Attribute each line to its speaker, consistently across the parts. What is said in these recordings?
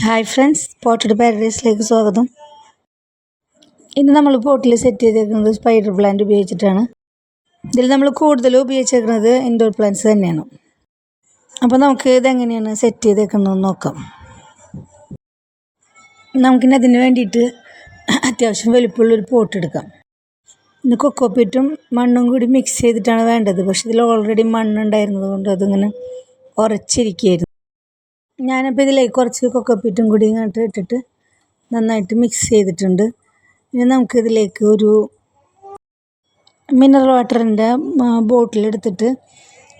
Speaker 1: Hi friends, potted പാരഡൈസിലേക്ക് സ്വാഗതം. ഇന്ന് നമ്മൾ പോട്ടിൽ സെറ്റ് ചെയ്തേക്കുന്നത് സ്പൈഡർ പ്ലാന്റ് ഉപയോഗിച്ചിട്ടാണ്. ഇതിൽ നമ്മൾ കൂടുതലും ഉപയോഗിച്ചേക്കുന്നത് ഇൻഡോർ പ്ലാന്റ്സ് തന്നെയാണ്. അപ്പോൾ നമുക്ക് ഇതെങ്ങനെയാണ് സെറ്റ് ചെയ്തേക്കുന്നതെന്ന് നോക്കാം. നമുക്കിനി അതിന് വേണ്ടിയിട്ട് അത്യാവശ്യം വലിപ്പമുള്ളൊരു പോട്ട് എടുക്കാം. ഇന്ന് കൊക്കോപ്പീറ്റും മണ്ണും കൂടി മിക്സ് ചെയ്തിട്ടാണ് വേണ്ടത്. പക്ഷെ ഇതിൽ ഓൾറെഡി മണ്ണുണ്ടായിരുന്നത് കൊണ്ട് അതിങ്ങനെ ഉറച്ചിരിക്കുകയായിരുന്നു. ഞാനിപ്പോൾ ഇതിലേക്ക് കുറച്ച് കൊക്കോപ്പീറ്റും കൂടി ഇങ്ങോട്ട് ഇട്ടിട്ട് നന്നായിട്ട് മിക്സ് ചെയ്തിട്ടുണ്ട്. ഇനി നമുക്കിതിലേക്ക് ഒരു മിനറൽ വാട്ടറിൻ്റെ ബോട്ടിലെടുത്തിട്ട്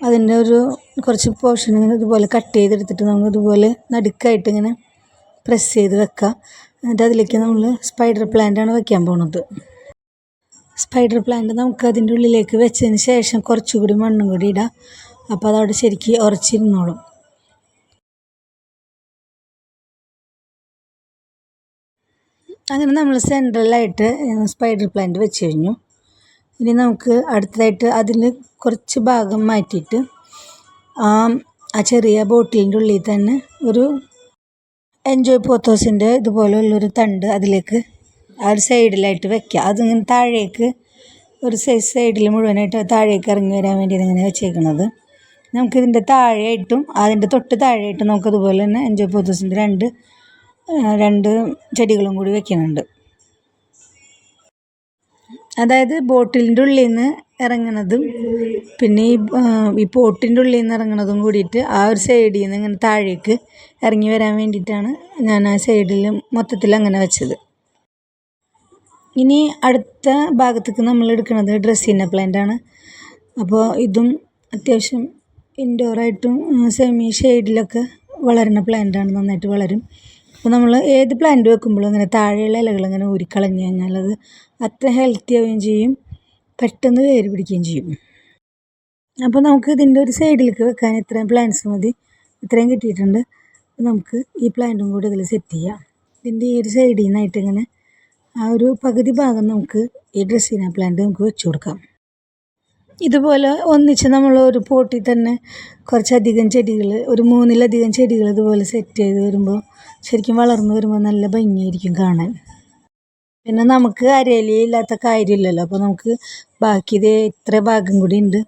Speaker 1: അതിൻ്റെ ഒരു കുറച്ച് പോർഷൻ ഇങ്ങനെ ഇതുപോലെ കട്ട് ചെയ്തെടുത്തിട്ട് നമുക്ക് ഇതുപോലെ നടുക്കായിട്ട് ഇങ്ങനെ പ്രസ് ചെയ്ത് വെക്കാം. എന്നിട്ട് അതിലേക്ക് നമ്മൾ സ്പൈഡർ പ്ലാന്റാണ് വെക്കാൻ പോകുന്നത്. സ്പൈഡർ പ്ലാന്റ് നമുക്ക് അതിൻ്റെ ഉള്ളിലേക്ക് വെച്ചതിന് ശേഷം കുറച്ചുകൂടി മണ്ണും കൂടി ഇടാം. അപ്പോൾ അതവിടെ ശരിക്കും ഉറച്ചിരുന്നോളും. അങ്ങനെ നമ്മൾ സെൻട്രലായിട്ട് സ്പൈഡർ പ്ലാന്റ് വെച്ച് കഴിഞ്ഞു. ഇനി നമുക്ക് അടുത്തതായിട്ട് അതിൽ കുറച്ച് ഭാഗം മാറ്റിയിട്ട് ആ ചെറിയ ബോട്ടിലിൻ്റെ ഉള്ളിൽ തന്നെ ഒരു എൻജോയ് പോത്തോസിൻ്റെ ഇതുപോലുള്ളൊരു തണ്ട് അതിലേക്ക് ആ ഒരു സൈഡിലായിട്ട് വെക്കുക. അതിങ്ങനെ താഴേക്ക് ഒരു സൈഡിൽ മുഴുവനായിട്ട് താഴേക്ക് ഇറങ്ങി വരാൻ വേണ്ടി ഇങ്ങനെ വെച്ചേക്കുന്നത്. നമുക്കിതിൻ്റെ താഴെയായിട്ടും അതിൻ്റെ തൊട്ട് താഴെയായിട്ടും നമുക്കതുപോലെ തന്നെ എൻജോയ് പോത്തോസിൻ്റെ രണ്ട് ചെടികളും കൂടി വെക്കുന്നുണ്ട്. അതായത് ബോട്ടിലിൻ്റെ ഉള്ളിൽ നിന്ന് ഇറങ്ങുന്നതും പിന്നെ ഈ പോട്ടിൻ്റെ ഉള്ളിൽ നിന്ന് ഇറങ്ങുന്നതും കൂടിയിട്ട് ആ ഒരു സൈഡിൽ നിന്ന് ഇങ്ങനെ താഴേക്ക് ഇറങ്ങി വരാൻ വേണ്ടിയിട്ടാണ് ഞാൻ ആ സൈഡിൽ മൊത്തത്തിൽ അങ്ങനെ വെച്ചത്. ഇനി അടുത്ത ഭാഗത്തേക്ക് നമ്മൾ എടുക്കുന്നത് ഡ്രസ്സീന പ്ലാന്റാണ്. അപ്പോൾ ഇതും അത്യാവശ്യം ഇൻഡോറായിട്ടും സെമി ഷെയ്ഡിലൊക്കെ വളരുന്ന പ്ലാന്റാണ്. നന്നായിട്ട് വളരും. അപ്പോൾ നമ്മൾ ഏത് പ്ലാന്റ് വെക്കുമ്പോഴും ഇങ്ങനെ താഴെയുള്ള ഇലകൾ ഇങ്ങനെ ഊരിക്കളഞ്ഞു കഴിഞ്ഞാൽ അത് അത്ര ഹെൽത്തി ആവുകയും ചെയ്യും, പെട്ടെന്ന് വേര് പിടിക്കുകയും ചെയ്യും. അപ്പോൾ നമുക്ക് ഇതിൻ്റെ ഒരു സൈഡിലേക്ക് വെക്കാൻ ഇത്രയും പ്ലാന്റ്സ് മതി. ഇത്രയും കിട്ടിയിട്ടുണ്ട്. നമുക്ക് ഈ പ്ലാന്റും കൂടി ഇതിൽ സെറ്റ് ചെയ്യാം. ഇതിൻ്റെ ഈ ഒരു സൈഡിൽ നിന്നായിട്ട് ഇങ്ങനെ ആ ഒരു പകുതി ഭാഗം നമുക്ക് ഈ ഡ്രസ്സീന പ്ലാന്റ് നമുക്ക് വെച്ച് കൊടുക്കാം. ഇതുപോലെ ഒന്നിച്ച് നമ്മൾ ഒരു പോട്ടിൽ തന്നെ കുറച്ചധികം ചെടികൾ, ഒരു 3-ലധികം ചെടികൾ ഇതുപോലെ സെറ്റ് ചെയ്ത് വരുമ്പോൾ ശരിക്കും വളർന്നു വരുമ്പോൾ നല്ല ഭംഗിയായിരിക്കും കാണാൻ. പിന്നെ നമുക്ക് അരയിലില്ലാത്ത കാര്യമില്ലല്ലോ. അപ്പോൾ നമുക്ക് ബാക്കി ഇതേ ഇത്ര ഭാഗം കൂടി ഉണ്ട്.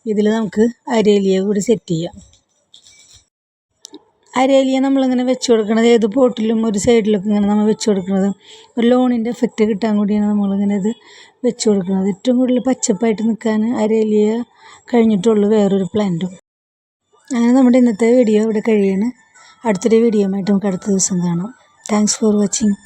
Speaker 1: ഇതിൽ നമുക്ക് അരയിലിയെ കൂടി സെറ്റ് ചെയ്യാം. അരയിലിയെ നമ്മളിങ്ങനെ വെച്ച് കൊടുക്കണത് ഏത് പോട്ടിലും ഒരു സൈഡിലൊക്കെ ഇങ്ങനെ നമ്മൾ വെച്ച് കൊടുക്കുന്നത് ഒരു ലോണിൻ്റെ എഫക്റ്റ് കിട്ടാൻ കൂടിയാണ് നമ്മളിങ്ങനെ ഇത് വെച്ച് കൊടുക്കുന്നത്. ഏറ്റവും കൂടുതൽ പച്ചപ്പായിട്ട് നിൽക്കാൻ അരയിലിയ കഴിഞ്ഞിട്ടുള്ളൂ വേറൊരു പ്ലാന്റും. അങ്ങനെ നമ്മുടെ ഇന്നത്തെ വീഡിയോ ഇവിടെ കഴിയാണ്. അടുത്തൊരു വീഡിയോ ആയിട്ട് നമുക്ക് അടുത്ത ദിവസം കാണാം. Thanks for watching.